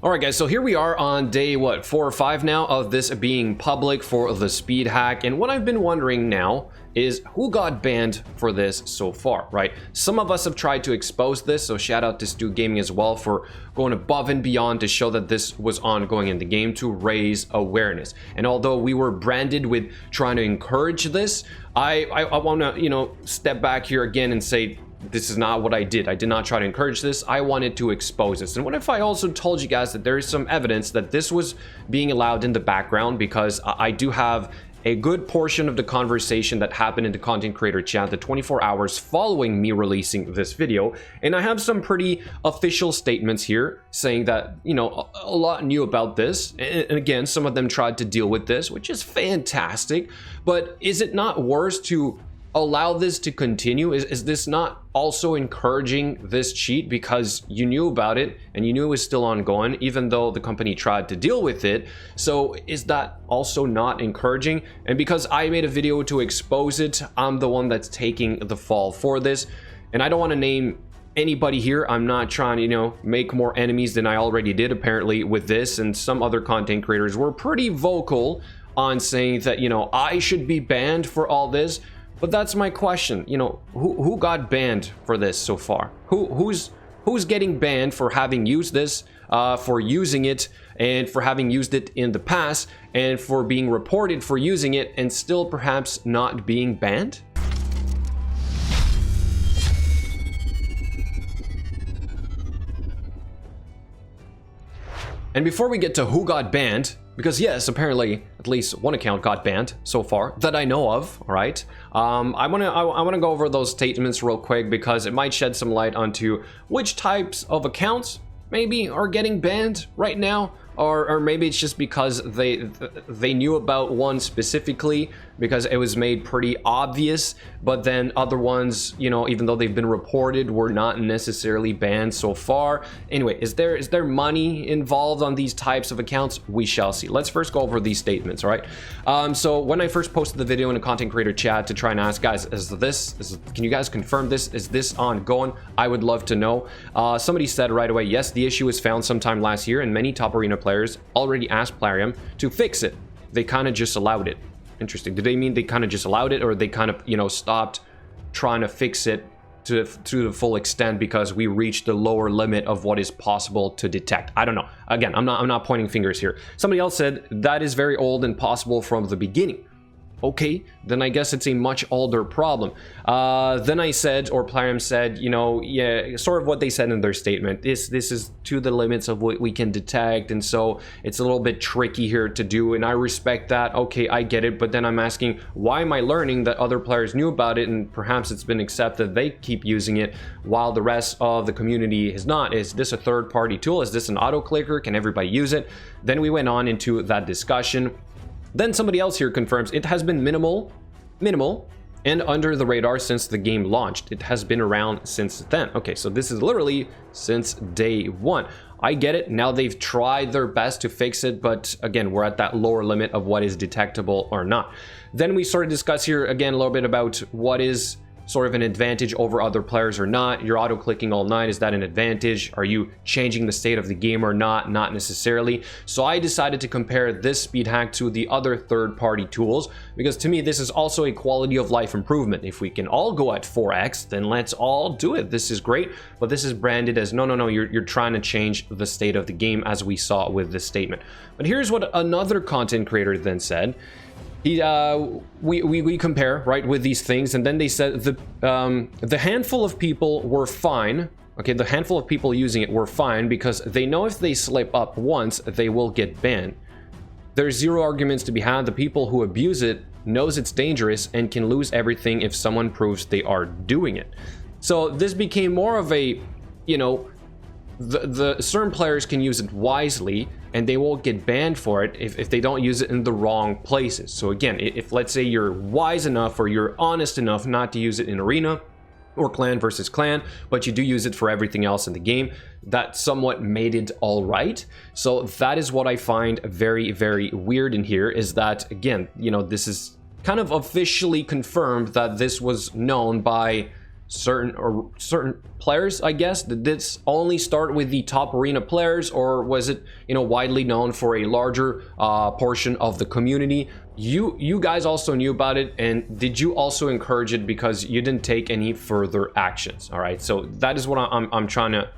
Alright guys, so here we are on day, 4 or 5 now of this being public for the speed hack, and what I've been wondering now is who got banned for this so far, right? Some of us have tried to expose this, so shout out to Stu Gaming as well for going above and beyond to show that this was ongoing in the game to raise awareness. And although we were branded with trying to encourage this, I want to, step back here again and say, this is not what I did. I did not try to encourage this. I wanted to expose this. And what if I also told you guys that there is some evidence that this was being allowed in the background, because I do have a good portion of the conversation that happened in the content creator chat the 24 hours following me releasing this video, and I have some pretty official statements here saying that, a lot knew about this, and again, some of them tried to deal with this, which is fantastic. But is it not worse to allow this to continue? Is this not also encouraging this cheat because you knew about it and you knew it was still ongoing even though the company tried to deal with it? So is that also not encouraging? And because I made a video to expose it, I'm the one that's taking the fall for this, and I don't want to name anybody here. I'm not trying to make more enemies than I already did apparently with this, and some other content creators were pretty vocal on saying that I should be banned for all this. But that's my question. Who got banned for this so far? Who's getting banned for having used this, for using it, and for having used it in the past, and for being reported for using it and still perhaps not being banned? And before we get to who got banned, because yes, apparently at least one account got banned so far that I know of, all right? I want to go over those statements real quick because it might shed some light onto which types of accounts maybe are getting banned right now, or maybe it's just because they knew about one specifically because it was made pretty obvious, but then other ones, even though they've been reported, were not necessarily banned so far. Anyway, is there money involved on these types of accounts? We shall see. Let's first go over these statements, all right? So when I first posted the video in a content creator chat to try and ask guys, can you guys confirm this? Is this ongoing? I would love to know. Somebody said right away, yes, the issue was found sometime last year and many top arena players already asked Plarium to fix it. They kind of just allowed it. Interesting. Did they mean they kind of just allowed it, or they kind of, stopped trying to fix it to the full extent because we reached the lower limit of what is possible to detect? I don't know. Again, I'm not pointing fingers here. Somebody else said that is very old and possible from the beginning. Okay, then I guess it's a much older problem. Then I said, or Plarium said, yeah, sort of what they said in their statement. This is to the limits of what we can detect, and so it's a little bit tricky here to do, and I respect that. Okay, I get it, but then I'm asking, why am I learning that other players knew about it and perhaps it's been accepted, they keep using it while the rest of the community is not? Is this a third-party tool? Is this an auto-clicker? Can everybody use it? Then we went on into that discussion. Then somebody else here confirms it has been minimal, and under the radar since the game launched. It has been around since then. Okay, so this is literally since day one. I get it. Now they've tried their best to fix it, but again, we're at that lower limit of what is detectable or not. Then we sort of discuss here again a little bit about what is sort of an advantage over other players or not. You're auto-clicking all night, is that an advantage? Are you changing the state of the game or not? Not necessarily. So I decided to compare this speed hack to the other third-party tools, because to me this is also a quality of life improvement. If we can all go at 4x, then let's all do it. This is great, but this is branded as no, you're trying to change the state of the game, as we saw with this statement. But here's what another content creator then said. We compare, right, with these things, and then they said the handful of people were fine. Okay, the handful of people using it were fine because they know if they slip up once, they will get banned. There's zero arguments to be had. The people who abuse it knows it's dangerous and can lose everything if someone proves they are doing it. So this became more of a, the certain players can use it wisely and they won't get banned for it if they don't use it in the wrong places. So again, if let's say you're wise enough or you're honest enough not to use it in arena or clan versus clan, but you do use it for everything else in the game, that somewhat made it all right. So that is what I find very, very weird in here, is that, again, this is kind of officially confirmed that this was known by certain players, I guess? Did this only start with the top arena players, or was it, you know, widely known for a larger portion of the community? You guys also knew about it, and did you also encourage it because you didn't take any further actions? All right, so that is what I'm trying to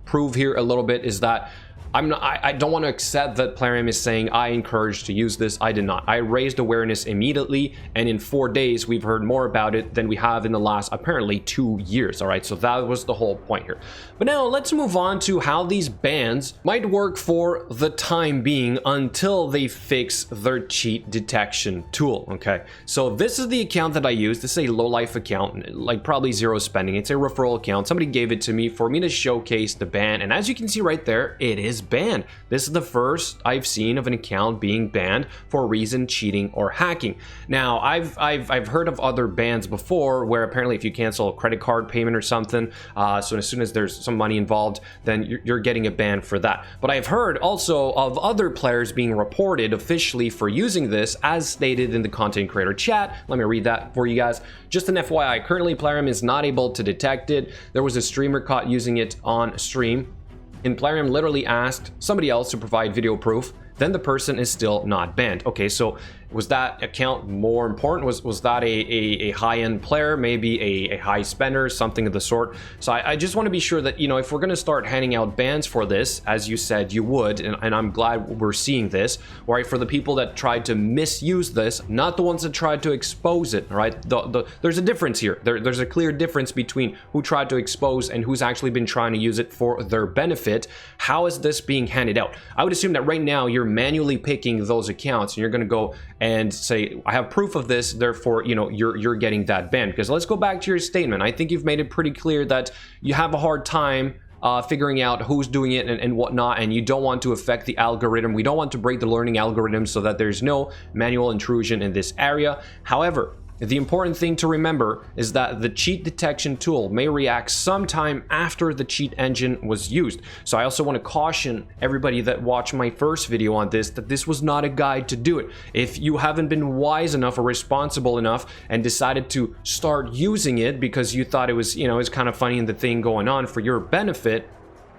prove here a little bit, is that I don't want to accept that Plarium is saying I encouraged to use this. I did not. I raised awareness immediately, and in 4 days we've heard more about it than we have in the last apparently 2 years. All right, so that was the whole point here. But now let's move on to how these bans might work for the time being until they fix their cheat detection tool. Okay, so this is the account that I use. This is a low life account, like probably zero spending. It's a referral account. Somebody gave it to me for me to showcase the ban, and as you can see right there, it is banned. This is the first I've seen of an account being banned for a reason youting or hacking. Now I've heard of other bans before where apparently if you cancel a credit card payment or something, so as soon as there's some money involved, then you're getting a ban for that. But I've heard also of other players being reported officially for using this, as stated in the content creator chat. Let me read that for you guys. Just an FYI, currently Plarium is not able to detect it. There was a streamer caught using it on stream, and Plarium literally asked somebody else to provide video proof. Then the person is still not banned. Okay, so was that account more important? Was that a high-end player, maybe a high spender, something of the sort? So I just want to be sure that, you know, if we're going to start handing out bans for this, as you said you would, and I'm glad we're seeing this, right, for the people that tried to misuse this, not the ones that tried to expose it, all right? There's a difference here. There's a clear difference between who tried to expose and who's actually been trying to use it for their benefit. How is this being handed out? I would assume that right now you're manually picking those accounts, and you're going to go and say, I have proof of this, therefore, you know, you're getting that ban. Because let's go back to your statement. I think you've made it pretty clear that you have a hard time figuring out who's doing it and whatnot, and you don't want to affect the algorithm. We don't want to break the learning algorithm so that there's no manual intrusion in this area. However, the important thing to remember is that the cheat detection tool may react sometime after the cheat engine was used. So I also want to caution everybody that watched my first video on this that this was not a guide to do it. If you haven't been wise enough or responsible enough and decided to start using it because you thought it was, you know, it's kind of funny and the thing going on for your benefit,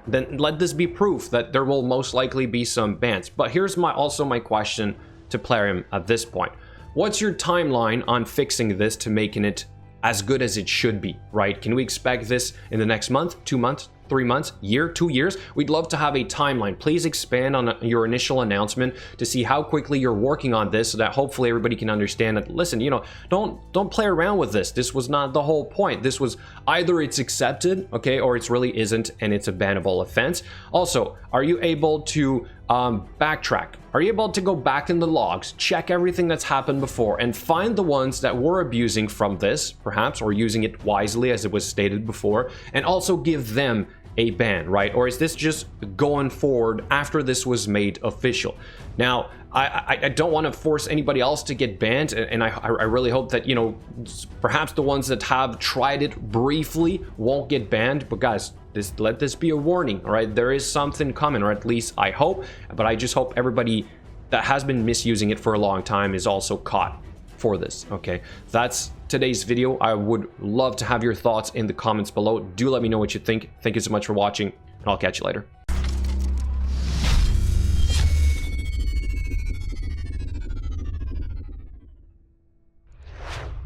then let this be proof that there will most likely be some bans. But here's also my question to Plarium at this point. What's your timeline on fixing this to making it as good as it should be, right? Can we expect this in the next month, 2 months, 3 months, year, 2 years? We'd love to have a timeline. Please expand on your initial announcement to see how quickly you're working on this so that hopefully everybody can understand that, listen, you know, don't play around with this. This was not the whole point. This was either it's accepted, okay, or it really isn't, and it's a bannable offense. Also, are you able to backtrack? Are you able to go back in the logs, check everything that's happened before, and find the ones that were abusing from this, perhaps, or using it wisely as it was stated before, and also give them a ban, right? Or is this just going forward after this was made official? Now, I don't want to force anybody else to get banned, and I really hope that, you know, perhaps the ones that have tried it briefly won't get banned. But guys, let this be a warning, all right? There is something coming, or at least I hope, but I just hope everybody that has been misusing it for a long time is also caught for this. Okay, that's today's video. I would love to have your thoughts in the comments below. Do let me know what you think. Thank you so much for watching, and I'll catch you later.